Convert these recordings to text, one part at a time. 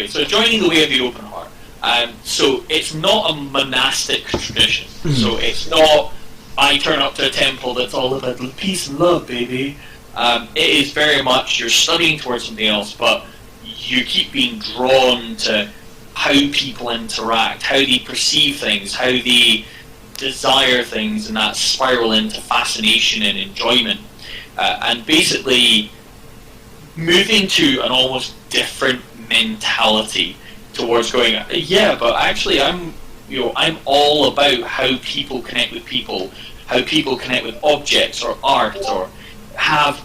Exactly. So joining the way of the open heart. So it's not a monastic tradition. So it's not, I turn up to a temple that's all about peace and love, baby. It is very much you're studying towards something else, but you keep being drawn to how people interact, how they perceive things, how they desire things, and that spiral into fascination and enjoyment. And basically moving to an almost different mentality towards going, yeah, but actually I'm all about how people connect with people, how people connect with objects or art, or have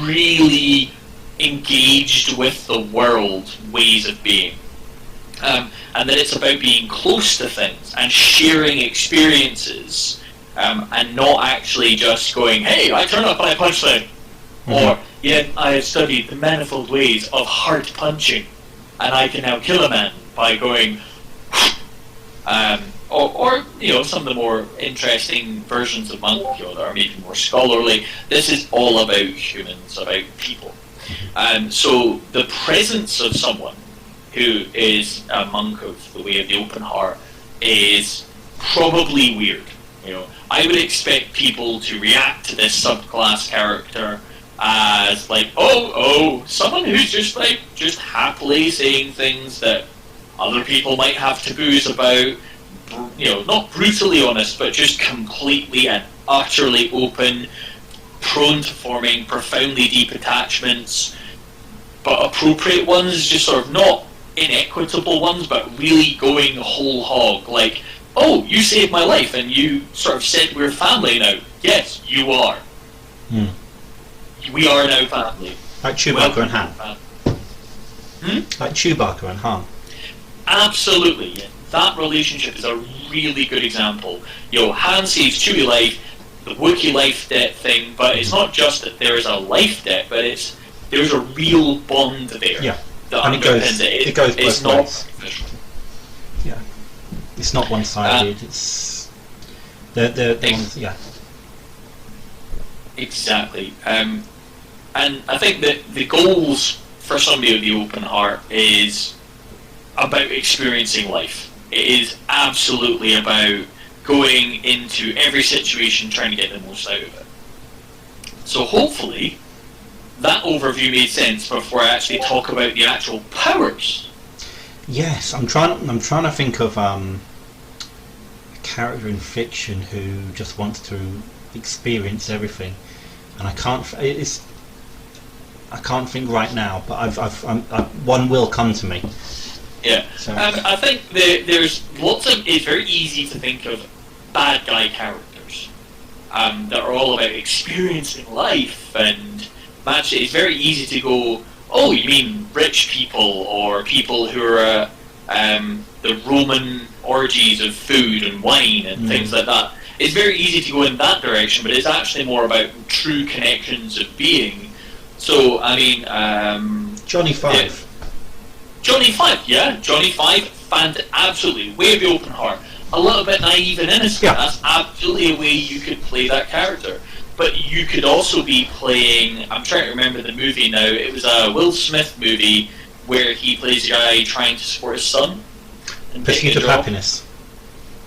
really engaged with the world ways of being. And that it's about being close to things and sharing experiences, and not actually just going, hey, I turn up and I punch things. Or, yeah, I have studied the manifold ways of heart punching, and I can now kill a man by going, or some of the more interesting versions of monk, that are maybe more scholarly. This is all about humans, about people. So the presence of someone who is a monk of the way of the open heart is probably weird. I would expect people to react to this subclass character as like, someone who's just happily saying things that other people might have taboos about, not brutally honest, but just completely and utterly open, prone to forming profoundly deep attachments, but appropriate ones, just sort of not inequitable ones, but really going whole hog, like, oh, you saved my life and you sort of said we're family now. Yes, you are. We are now family. Like Chewbacca and Han. Like Chewbacca and Han. Absolutely, yeah. That relationship is a really good example. Han saves Chewie life, the Wookiee life debt thing, but it's not just that there is a life debt, but there's a real bond there. Yeah. And it goes both ways. Yeah. It's not one-sided. It's yeah. Exactly. And I think that the goals for somebody with the open heart is about experiencing life. It is absolutely about going into every situation trying to get the most out of it. So hopefully that overview made sense before I actually talk about the actual powers. Yes, I'm trying to think of a character in fiction who just wants to experience everything, and I can't think right now, but one will come to me. Yeah, so. I think there's lots of. It's very easy to think of bad guy characters that are all about experiencing life, and actually it's very easy to go, oh, you mean rich people or people who are the Roman orgies of food and wine and things like that. It's very easy to go in that direction, but it's actually more about true connections of being. So, I mean, Johnny Five. Johnny Five, yeah. Johnny Five, absolutely. Way of the open heart. A little bit naive and innocent. Yeah. That's absolutely a way you could play that character. But you could also be playing, I'm trying to remember the movie now, it was a Will Smith movie where he plays a guy trying to support his son. Pursuit of Happiness.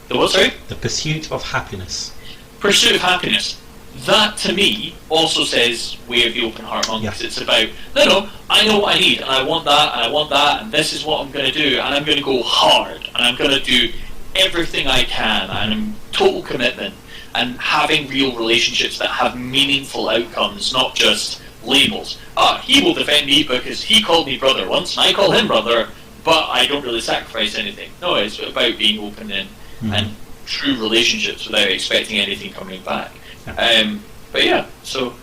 The what, sorry? The Pursuit of Happiness. Pursuit of Happiness. That, to me, also says way of the open heart monk, because it's about, no, I know what I need, and I want that, and this is what I'm going to do, and I'm going to go hard, and I'm going to do everything I can, and I'm total commitment, and having real relationships that have meaningful outcomes, not just labels. He will defend me because he called me brother once, and I call him brother, but I don't really sacrifice anything. No, it's about being open and true relationships without expecting anything coming back. But yeah, so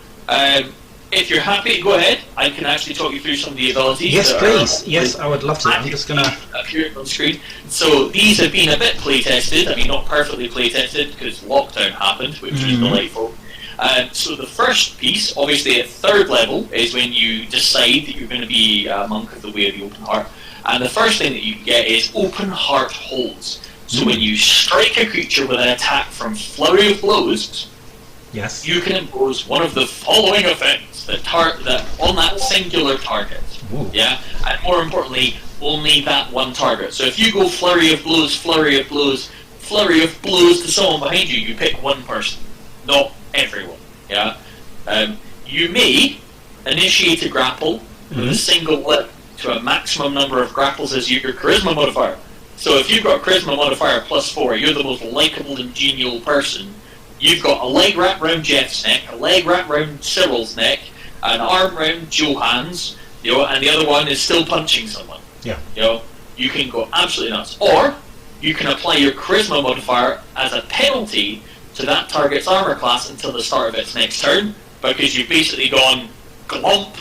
if you're happy, go ahead. I can actually talk you through some of the abilities. Yes, please. Yes, I would love to. I'm just gonna appear on screen. So these have been a bit play tested. I mean, not perfectly play tested because lockdown happened, which was delightful. So the first piece, obviously at third level, is when you decide that you're going to be a monk of the way of the open heart. And the first thing that you get is open heart holds. So when you strike a creature with an attack from flurry of blows, yes, you can impose one of the following effects that on that singular target. Ooh. Yeah, and more importantly, only that one target. So if you go flurry of blows, flurry of blows, flurry of blows to someone behind you, you pick one person, not everyone. Yeah. You may initiate a grapple with a single lip to a maximum number of grapples as your charisma modifier. So if you've got a charisma modifier +4, you're the most likeable and genial person. You've got a leg wrap round Jeff's neck, a leg wrap round Cyril's neck, an arm round Johan's, and the other one is still punching someone. Yeah. You can go absolutely nuts. Or you can apply your charisma modifier as a penalty to that target's armor class until the start of its next turn, because you've basically gone glomp,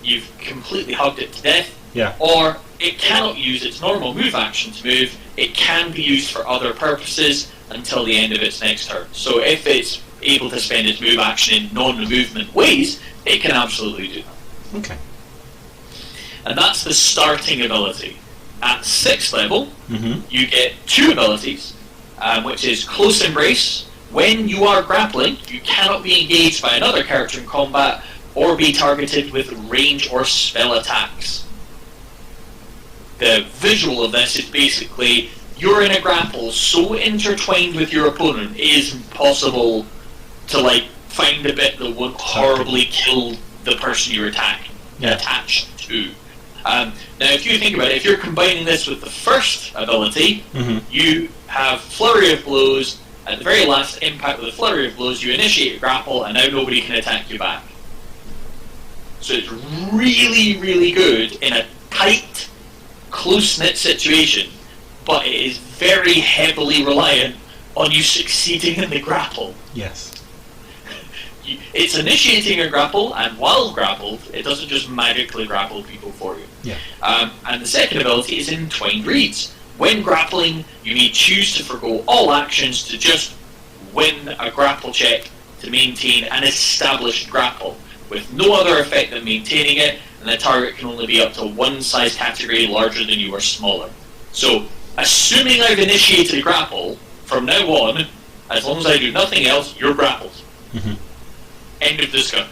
you've completely hugged it to death. Yeah. Or it cannot use its normal move action to move. It can be used for other purposes until the end of its next turn. So if it's able to spend its move action in non-movement ways, it can absolutely do that. Okay. And that's the starting ability. At 6th level, you get 2 abilities, which is Close Embrace. When you are grappling, you cannot be engaged by another character in combat or be targeted with range or spell attacks. The visual of this is basically you're in a grapple so intertwined with your opponent, it is impossible to find a bit that won't horribly kill the person you're attached to. Now, if you think about it, if you're combining this with the first ability, you have Flurry of Blows. At the very last impact of the Flurry of Blows, you initiate a grapple, and now nobody can attack you back. So it's really, really good in a tight, close-knit situation, but it is very heavily reliant on you succeeding in the grapple. Yes. It's initiating a grapple, and while grappled, it doesn't just magically grapple people for you. Yeah. And the second ability is Entwined Reeds. When grappling, you may choose to forgo all actions to just win a grapple check to maintain an established grapple, with no other effect than maintaining it, and the target can only be up to one size category larger than you or smaller. So, assuming I've initiated a grapple, from now on, as long as I do nothing else, you're grappled. End of discussion.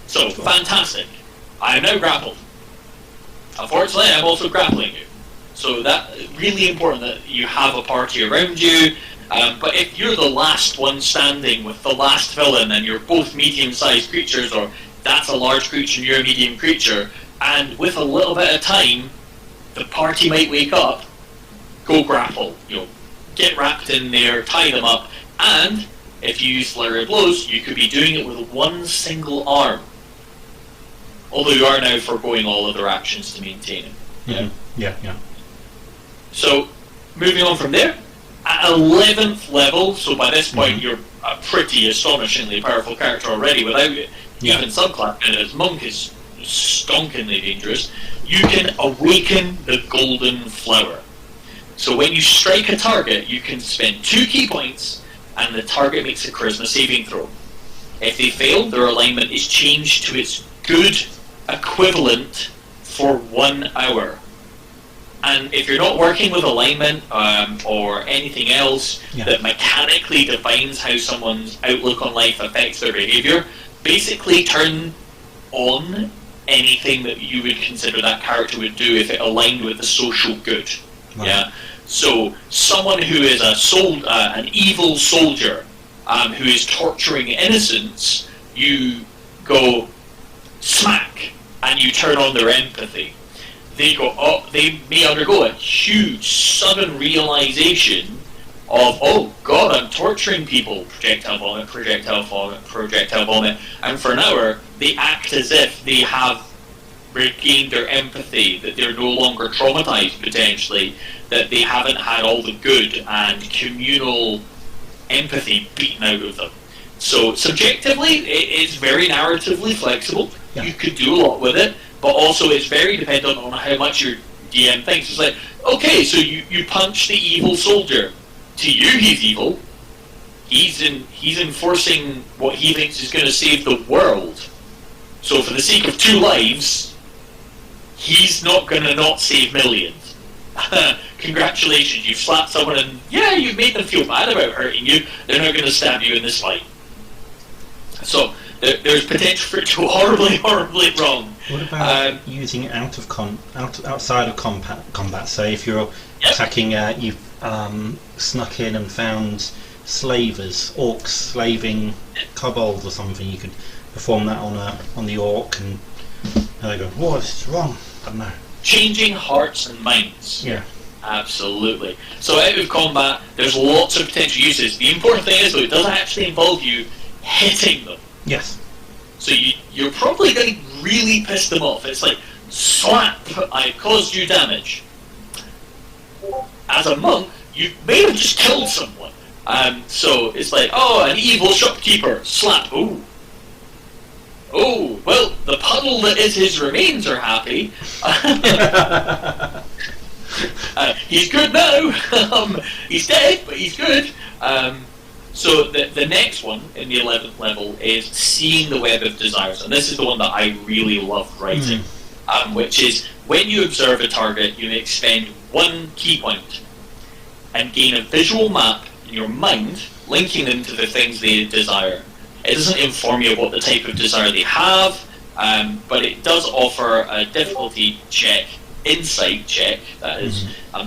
So, fantastic. I am now grappled. Unfortunately, I'm also grappling you. So that really important that you have a party around you. But if you're the last one standing with the last villain and you're both medium-sized creatures, or that's a large creature and you're a medium creature, and with a little bit of time, the party might wake up, go grapple. Get wrapped in there, tie them up, and if you use Flurry of Blows, you could be doing it with one single arm. Although you are now foregoing all other actions to maintain it. Yeah. So, moving on from there, at 11th level, so by this point you're a pretty astonishingly powerful character already without it. Even subclass, and as Monk is stonkingly dangerous, you can awaken the Golden Flower. So when you strike a target, you can spend 2 key points, and the target makes a charisma saving throw. If they fail, their alignment is changed to its good equivalent for 1 hour. And if you're not working with alignment or anything else that mechanically defines how someone's outlook on life affects their behavior, basically turn on anything that you would consider that character would do if it aligned with the social good. Right. Yeah. So someone who is an evil soldier who is torturing innocents, you go smack and you turn on their empathy. They may undergo a huge sudden realization of, oh god, I'm torturing people, projectile vomit, projectile vomit, projectile vomit, and for an hour they act as if they have regained their empathy, that they're no longer traumatized potentially, that they haven't had all the good and communal empathy beaten out of them. So subjectively, it's very narratively flexible. Yeah. You could do a lot with it, but also it's very dependent on how much your DM thinks. It's like, okay, so you punch the evil soldier. To you, he's evil. He's enforcing what he thinks is going to save the world. So for the sake of 2 lives, he's not going to not save millions. Congratulations, you've slapped someone and you've made them feel bad about hurting you. They're not going to stab you in this fight. So there's potential for it to go horribly, horribly wrong. What about using it outside of combat? So if you're attacking, you've snuck in and found slavers, orcs slaving kobolds or something. You could perform that on the orc, and they go, "Whoa, this is wrong." I don't know. Changing hearts and minds. Yeah. Absolutely. So out of combat, there's lots of potential uses. The important thing is, though, it doesn't actually involve you hitting them. Yes. So you're probably going to really piss them off. It's like, slap, I caused you damage. As a monk, you may have just killed someone. So it's like, oh, an evil shopkeeper, slap, ooh. Oh, well, the puddle that is his remains are happy. He's good now. He's dead, but he's good. So the next one in the 11th level is seeing the web of desires, and this is the one that I really loved writing, which is when you observe a target, you may expend 1 key point and gain a visual map in your mind linking them to the things they desire. It doesn't inform you what the type of desire they have, but it does offer a difficulty check, insight check, that is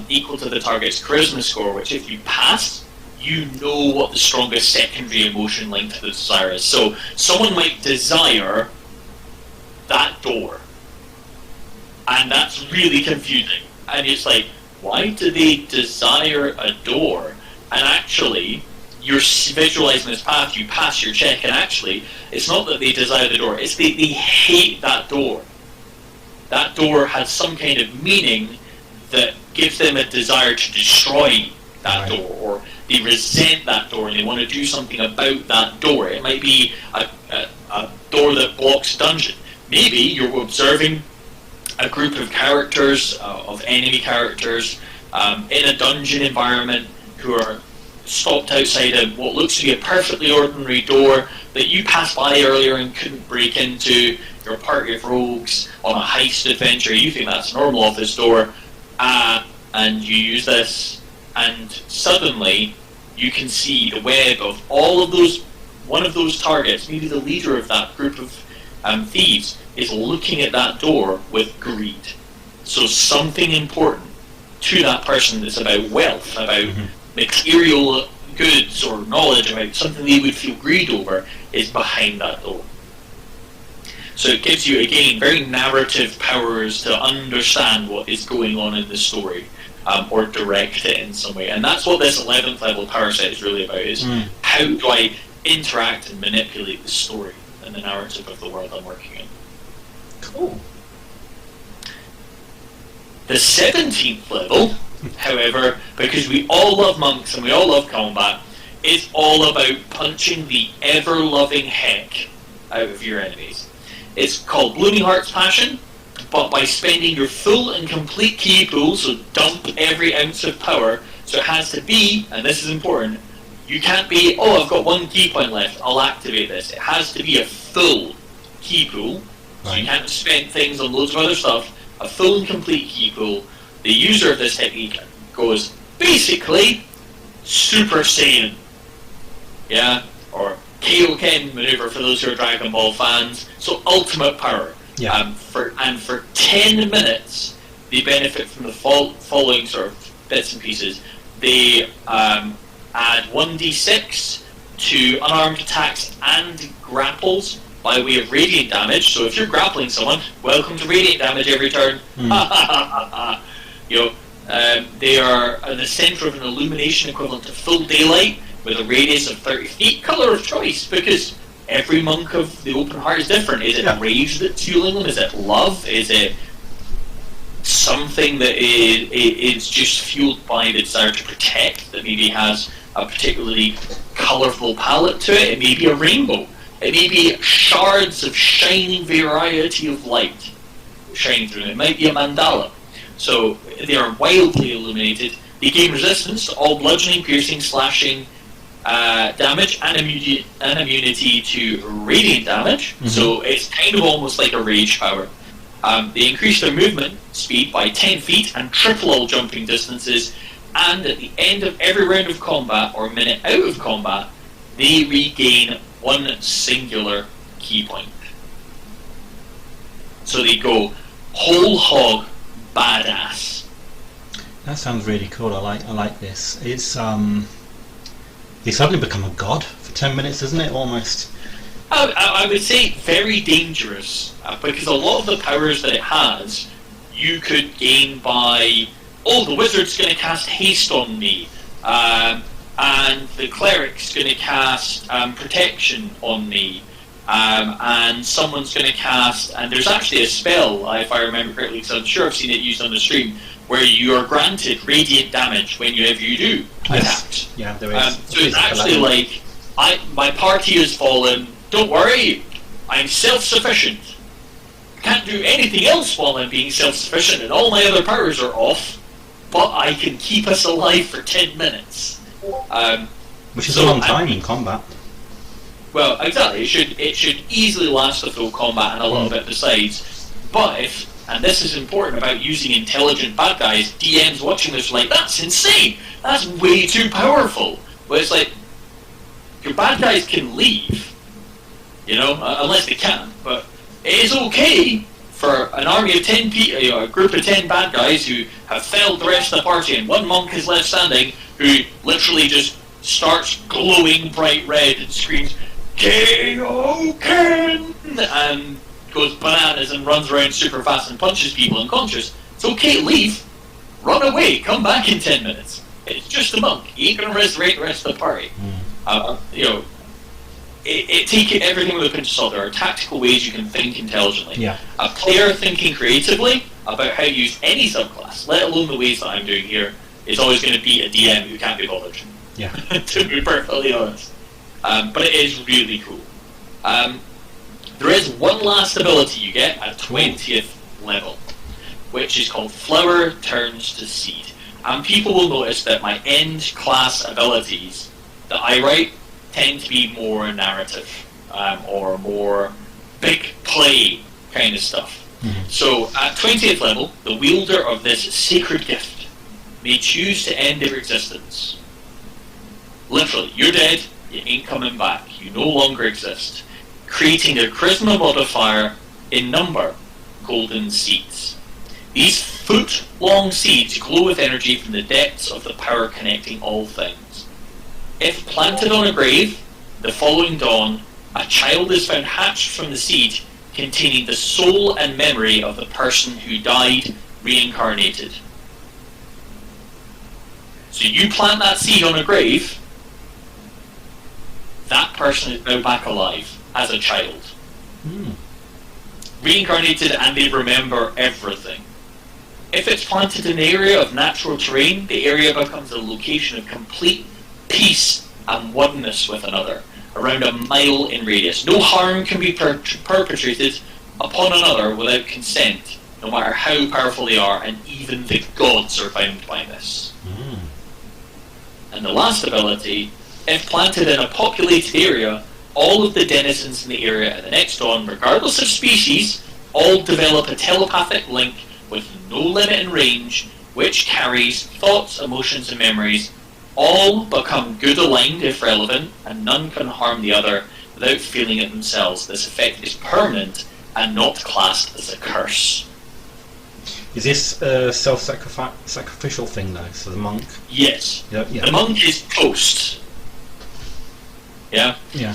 equal to the target's charisma score, which if you pass, you know what the strongest secondary emotion linked to the desire is. So someone might desire that door, and that's really confusing. And it's like, why do they desire a door? And actually, you're visualizing this path, you pass your check, and actually, it's not that they desire the door, it's they hate that door. That door has some kind of meaning that gives them a desire to destroy that door, or they resent that door and they want to do something about that door. It might be a door that blocks dungeon. Maybe you're observing a group of characters, of enemy characters, in a dungeon environment who are stopped outside what looks to be a perfectly ordinary door that you passed by earlier and couldn't break into. Your party of rogues on a heist adventure, you think that's normal off this door, and you use this, and suddenly you can see the web of all of those, one of those targets, maybe the leader of that group of thieves, is looking at that door with greed. So something important to that person that's about wealth, about material goods or knowledge, about something they would feel greed over, is behind that door. So it gives you, again, very narrative powers to understand what is going on in the story, or direct it in some way. And that's what this 11th level power set is really about, is how do I interact and manipulate the story and the narrative of the world I'm working in. Cool. The 17th level, however, because we all love monks and we all love combat, is all about punching the ever-loving heck out of your enemies. It's called Blooming Heart's Passion, but by spending your full and complete key pool, so dump every ounce of power, so it has to be, and this is important, you can't be, oh, I've got 1 key point left, I'll activate this. It has to be a full key pool, so you can't spend things on loads of other stuff. A full and complete key pool. The user of this technique goes, basically, Super Saiyan. Yeah? Or Kaioken maneuver for those who are Dragon Ball fans. So ultimate power. Yeah. For 10 minutes, they benefit from the following sort of bits and pieces. They add 1d6 to unarmed attacks and grapples by way of radiant damage. So if you're grappling someone, welcome to radiant damage every turn. They are at the center of an illumination equivalent to full daylight with a radius of 30 feet. Color of choice, because every monk of the open heart is different. Is it rage that's fueling them? Is it love? Is it something that is just fueled by the desire to protect, that maybe has a particularly colourful palette to it? It may be a rainbow. It may be shards of shining variety of light shining through them. It might be a mandala. So they are wildly illuminated. They gain resistance to all bludgeoning, piercing, slashing damage, and immunity to radiant damage. So it's kind of almost like a rage power. They increase their movement speed by 10 feet and triple all jumping distances. And at the end of every round of combat or minute out of combat, they regain 1 singular key point. So they go whole hog badass. That sounds really cool. I like this. It's you suddenly become a god for 10 minutes, isn't it? Almost. I would say very dangerous, because a lot of the powers that it has, you could gain by, the wizard's going to cast haste on me, and the cleric's going to cast protection on me, and someone's going to cast, and there's actually a spell, if I remember correctly, because I'm sure I've seen it used on the stream, where you are granted radiant damage whenever you do attacks. Yeah, there is. So it's actually like, my party has fallen, don't worry, I'm self-sufficient. Can't do anything else while I'm being self-sufficient, and all my other powers are off, but I can keep us alive for 10 minutes. Which is a long time in combat. Well, exactly, it should easily last the full combat and a little bit besides, but if, and this is important about using intelligent bad guys, DMs watching this are like, that's insane, that's way too powerful. But it's like, your bad guys can leave, unless they can, but it is okay for an army of 10 people, a group of 10 bad guys who have felled the rest of the party, and one monk is left standing, who literally just starts glowing bright red and screams, K.O. Ken! And goes bananas and runs around super fast and punches people unconscious. It's okay to leave. Run away. Come back in 10 minutes. It's just a monk. He ain't gonna resurrect the rest of the party. Take it everything with a pinch of salt. There are tactical ways you can think intelligently. Yeah. A player thinking creatively about how to use any subclass, let alone the ways that I'm doing here, is always going to be a DM who can't be bothered. Yeah. To be perfectly honest. But it is really cool. There is one last ability you get at 20th level, which is called Flower Turns to Seed. And people will notice that my end class abilities that I write tend to be more narrative, or more big play kind of stuff. Mm-hmm. So at 20th level, the wielder of this sacred gift may choose to end their existence. Literally, you're dead, you ain't coming back, you no longer exist, creating their charisma modifier in number, golden seeds. These foot-long seeds glow with energy from the depths of the power connecting all things. If planted on a grave, the following dawn, a child is found hatched from the seed containing the soul and memory of the person who died reincarnated. So you plant that seed on a grave, that person is now back alive as a child. Reincarnated, and they remember everything. If it's planted in an area of natural terrain, the area becomes a location of complete peace and oneness with another, around a mile in radius. No harm can be perpetrated upon another without consent, no matter how powerful they are, and even the gods are bound by this. And the last ability, if planted in a populated area, all of the denizens in the area at the next dawn, regardless of species, all develop a telepathic link with no limit in range, which carries thoughts, emotions, and memories. All become good aligned if relevant, and none can harm the other without feeling it themselves. This effect is permanent and not classed as a curse. Is this a self-sacrificial thing though? So the monk? Yes. Yeah. The monk is toast. Yeah? Yeah.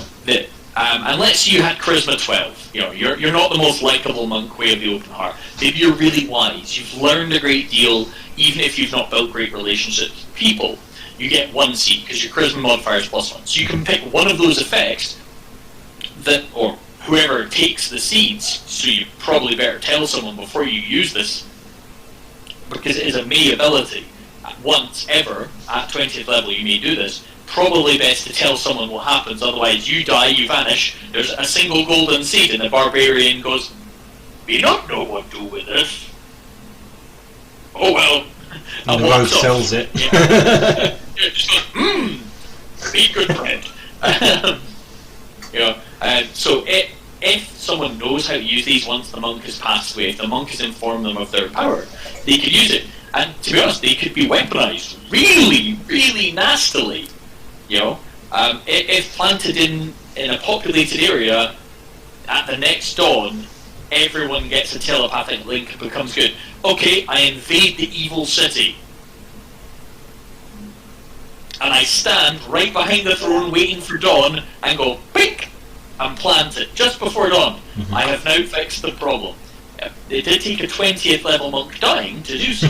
Unless you had charisma 12, you're not the most likable monk way of the open heart. Maybe you're really wise. You've learned a great deal, even if you've not built great relationships with people. You get one seed because your charisma modifier is +1. So you can pick one of those effects or whoever takes the seeds. So you probably better tell someone before you use this, because it is a May ability. Once ever at 20th level, you may do this. Probably best to tell someone what happens, otherwise you die, you vanish, there's a single golden seed, and the barbarian goes, "We don't know what to do with this." Oh well. And the rogue sells it. Yeah. Just goes, be good friend. And so if someone knows how to use these once the monk has passed away, if the monk has informed them of their power, they could use it. And to be honest, they could be weaponized really, really nastily. If planted in a populated area, at the next dawn, everyone gets a telepathic link and becomes good. Okay, I invade the evil city. And I stand right behind the throne waiting for dawn and go, pink, and plant it just before dawn. Mm-hmm. I have now fixed the problem. It did take a 20th level monk dying to do so.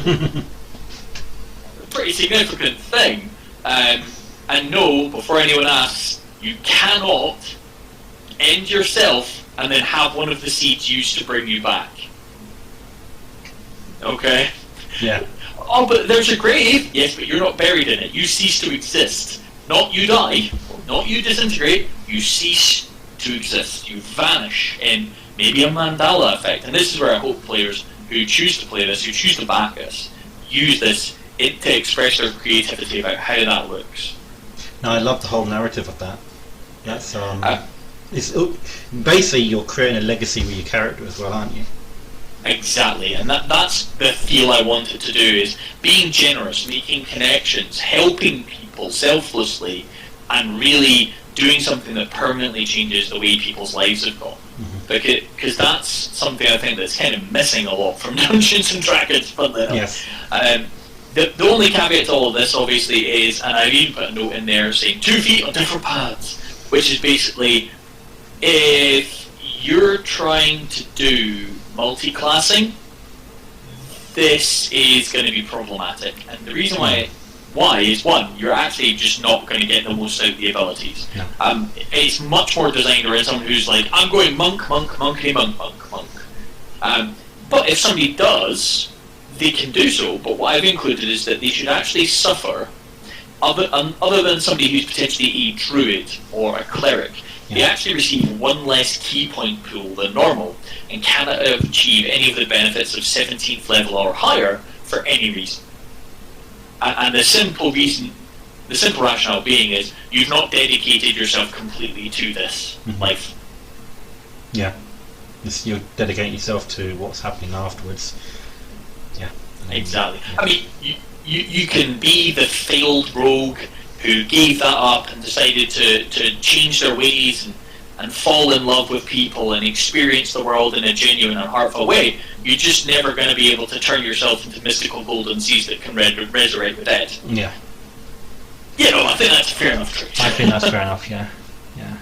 A pretty significant thing. And no, before anyone asks, you cannot end yourself and then have one of the seeds used to bring you back. Okay? Yeah. Oh, but there's a grave! Yes, but you're not buried in it. You cease to exist. Not you die, not you disintegrate, you cease to exist. You vanish in maybe a mandala effect. And this is where I hope players who choose to play this, who choose to back us, use this to express their creativity about how that looks. No, I love the whole narrative of that. That's it's basically you're creating a legacy with your character as well, aren't you? Exactly, and that's the feel I wanted to do, is being generous, making connections, helping people selflessly, and really doing something that permanently changes the way people's lives have gone. Mm-hmm. Because that's something I think that's kind of missing a lot from Dungeons and Dragons, funnily enough. Yes. The only caveat to all of this, obviously, is, and I've even put a note in there saying 2 feet on different paths, which is basically, if you're trying to do multi-classing, this is going to be problematic. And the reason why is, one, you're actually just not going to get the most out of the abilities. No. It's much more designed around someone who's like, I'm going monk, monk, monkey, monk, monk, monk. But if somebody does, they can do so, but what I've included is that they should actually suffer, other than somebody who's potentially a druid or a cleric, they actually receive 1 less key point pool than normal, and cannot achieve any of the benefits of 17th level or higher for any reason. And the simple rationale being is, you've not dedicated yourself completely to this life. Yeah. You're dedicating yourself to what's happening afterwards. Yeah. Exactly. Yeah. I mean, you can be the failed rogue who gave that up and decided to change their ways and fall in love with people and experience the world in a genuine and heartfelt way. You're just never going to be able to turn yourself into mystical golden seas that can resurrect the dead. Yeah. You know, I think that's a fair enough trait. I think that's fair enough, yeah. Yeah.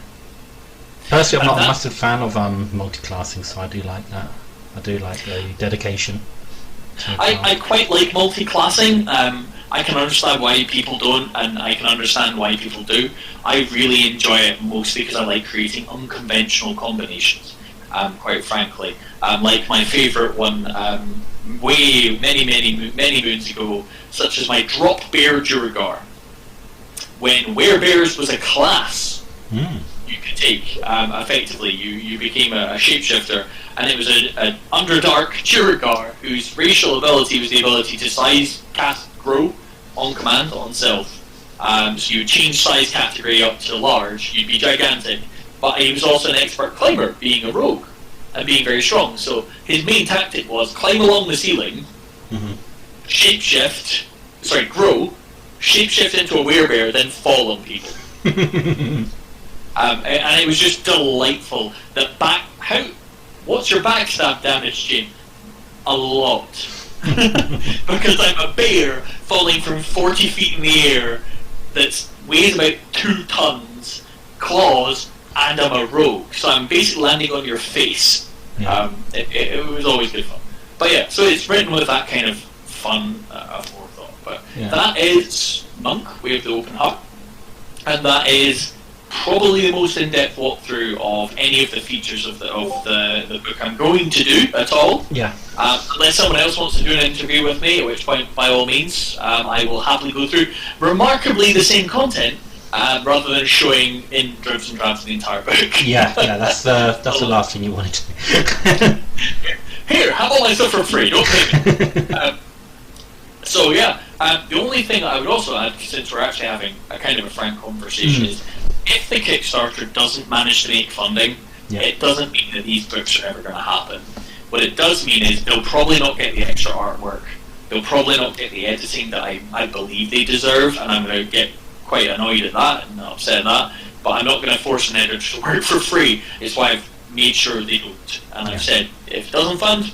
Personally, I'm not a massive fan of multi-classing, so I do like that. I do like the dedication. I quite like multi-classing. I can understand why people don't, and I can understand why people do. I really enjoy it mostly because I like creating unconventional combinations, quite frankly. Like my favourite one, many moons ago, such as my Drop Bear Duergar. When Werebears was a class you could take, effectively, you became a shapeshifter, and it was an Underdark Duergar whose racial ability was the ability to size, cast, grow on command on self. So you would change size category up to large, you'd be gigantic, but he was also an expert climber, being a rogue and being very strong. So his main tactic was climb along the ceiling, grow, shapeshift into a werebear, then fall on people. And it was just delightful. What's your backstab damage, Jim? A lot. Because I'm a bear falling from 40 feet in the air that weighs about 2 tons, claws, and I'm a rogue. So I'm basically landing on your face. Yeah. It was always good fun. But yeah, so it's written with that kind of fun forethought. But that is Monk, Way of the Open Heart. And that is probably the most in-depth walkthrough of any of the features of the book I'm going to do at all. Yeah. Unless someone else wants to do an interview with me, at which point, by all means, I will happily go through remarkably the same content, rather than showing in dribs and drabs the entire book. Yeah, that's the last thing you wanted to do. Here, have all my stuff for free, don't pay me. So yeah, the only thing I would also add, since we're actually having a kind of a frank conversation, is if the Kickstarter doesn't manage to make funding, it doesn't mean that these books are ever going to happen. What it does mean is they'll probably not get the extra artwork, they'll probably not get the editing that I believe they deserve, and I'm going to get quite annoyed at that and upset at that, but I'm not going to force an editor to work for free. It's why I've made sure they don't. And I've said, if it doesn't fund,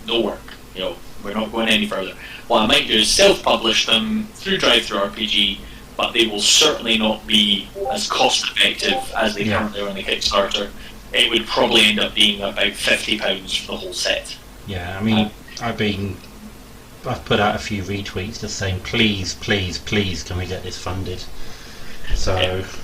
no work. You know, we're not going any further. What I might do is self-publish them through RPG, but they will certainly not be as cost-effective as they currently are on the Kickstarter. It would probably end up being about £50 for the whole set. Yeah, I mean, I've put out a few retweets just saying, please, please, please, can we get this funded? So,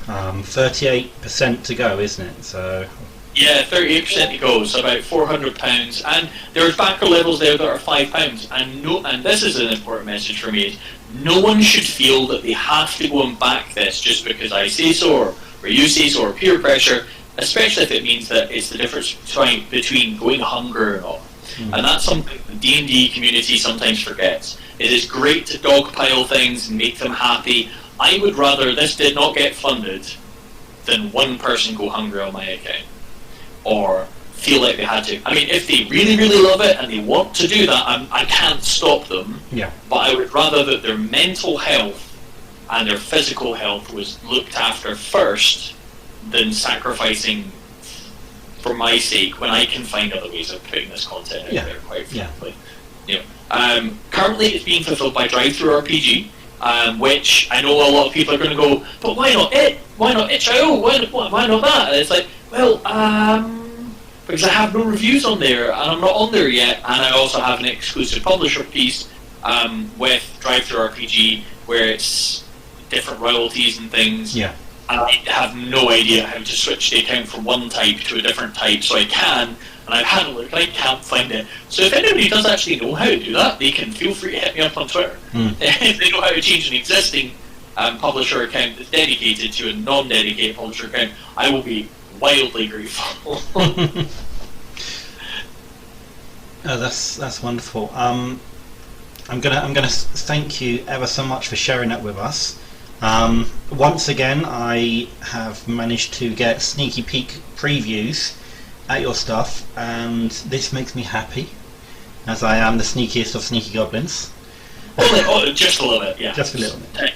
38% to go, isn't it? So. Yeah, 38% to go, so about £400, and there's backer levels there that are £5. And this is an important message for me: is no one should feel that they have to go and back this just because I say so, or you say so, or peer pressure. Especially if it means that it's the difference between going hunger or not. And that's something the D&D community sometimes forgets. It is great to dogpile things and make them happy. I would rather this did not get funded than one person go hungry on my account, or feel like they had to. I mean, if they really, really love it and they want to do that, I can't stop them. Yeah. But I would rather that their mental health and their physical health was looked after first than sacrificing for my sake when I can find other ways of putting this content out there, quite frankly. You know, currently it's being fulfilled by RPG, which I know a lot of people are going to go, but why not it? Why not itch.io? Why not that? And it's like, well, because I have no reviews on there, and I'm not on there yet, and I also have an exclusive publisher piece with RPG, where it's different royalties and things. Yeah. And I have no idea how to switch the account from one type to a different type, so I can, and I've had a look, and I can't find it. So if anybody does actually know how to do that, they can feel free to hit me up on Twitter. If they know how to change an existing publisher account that's dedicated to a non-dedicated publisher account, I will be wildly grateful. That's wonderful. I'm gonna thank you ever so much for sharing that with us. Once again, I have managed to get sneaky peek previews at your stuff, and this makes me happy, as I am the sneakiest of sneaky goblins. Just a little bit, yeah. Just a little bit.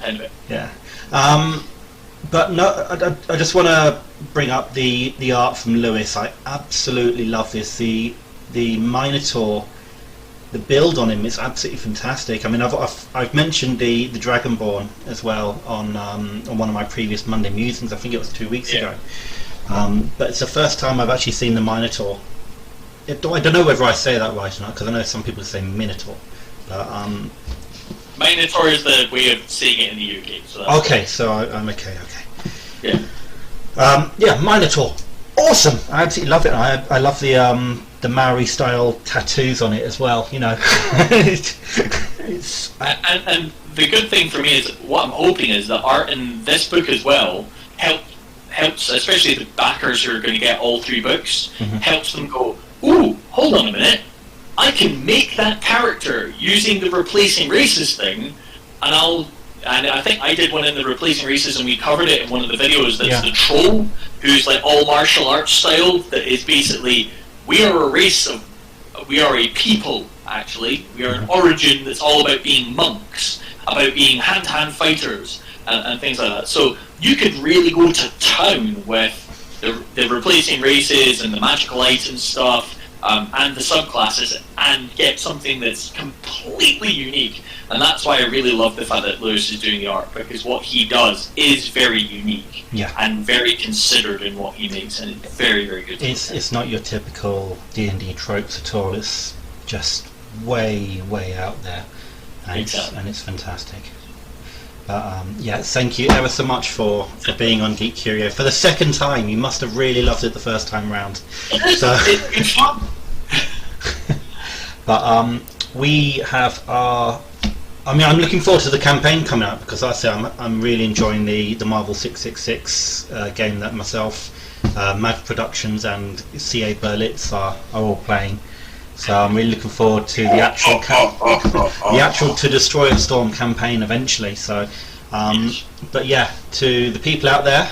Kind of it. Yeah. But no, I just want to bring up the art from Lewis. I absolutely love this. The Minotaur. The build on him is absolutely fantastic. I mean, I've mentioned the Dragonborn as well on one of my previous Monday musings. I think it was 2 weeks ago. But it's the first time I've actually seen the Minotaur. I don't know whether I say that right or not, because I know some people say Minotaur. But, Minotaur is the way of saying it in the UK. So okay, so I'm okay. Yeah. Yeah, Minotaur. Awesome! I absolutely love it. I love the Maori style tattoos on it as well. You know, it's and the good thing for me is what I'm hoping is the art in this book as well helps, especially the backers who are going to get all 3 books, helps them go, ooh, hold on a minute, I can make that character using the replacing races thing, and I think I did one in the replacing races, and we covered it in one of the videos. That's the troll, who's like all martial arts style. That is basically, we are a people. Actually, we are an origin that's all about being monks, about being hand-to-hand fighters, and things like that. So you could really go to town with the replacing races and the magical item stuff, and the subclasses, and get something that's completely unique. And that's why I really love the fact that Lewis is doing the art, because what he does is very unique and very considered in what he makes, and it's very, very good. It's not your typical D&D tropes at all. It's just way out there, and it's fantastic. But yeah, thank you ever so much for being on Geek Curio for the second time. You must have really loved it the first time round. So it's fun. But we have our. I mean, I'm looking forward to the campaign coming out, because like I say, I'm really enjoying the Marvel 666 game that myself, Mad Productions and CA Berlitz are all playing. So I'm really looking forward to the actual To Destroy a Storm campaign eventually. So, but yeah, to the people out there,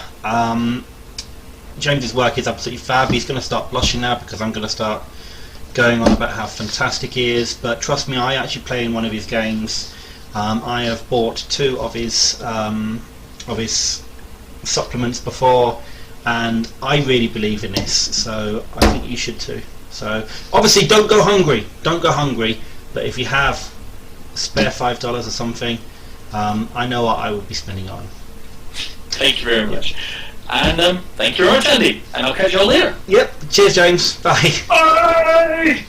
James's work is absolutely fab. He's going to start blushing now, because I'm going to start going on about how fantastic he is. But trust me, I actually play in one of his games. I have bought 2 of his supplements before. and I really believe in this, so I think you should too. So obviously don't go hungry, but if you have spare $5 or something, I know what I will be spending on. Thank you very much. And thank you very much, Andy, and I'll catch you all later. Yep, cheers James, bye. Bye!